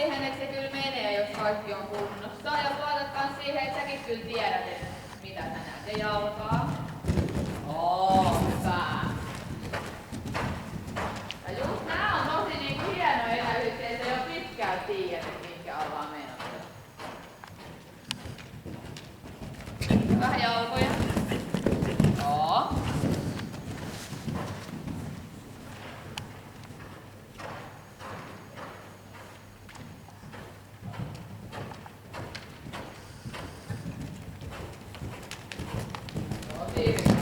siihen, että se kyllä menee, jos kaikki on kunnossa. Ja luotat kans siihen, että säkin kyllä tiedät, että mitä sä näet. Ja jalkaa. Hyvä. Ja just nää on tosi niinku hienoja elävyksiä, että jo pitkään tiedät, että minkä ollaan menossa. Vähän jalkoja. Joo. Tosi hyvä.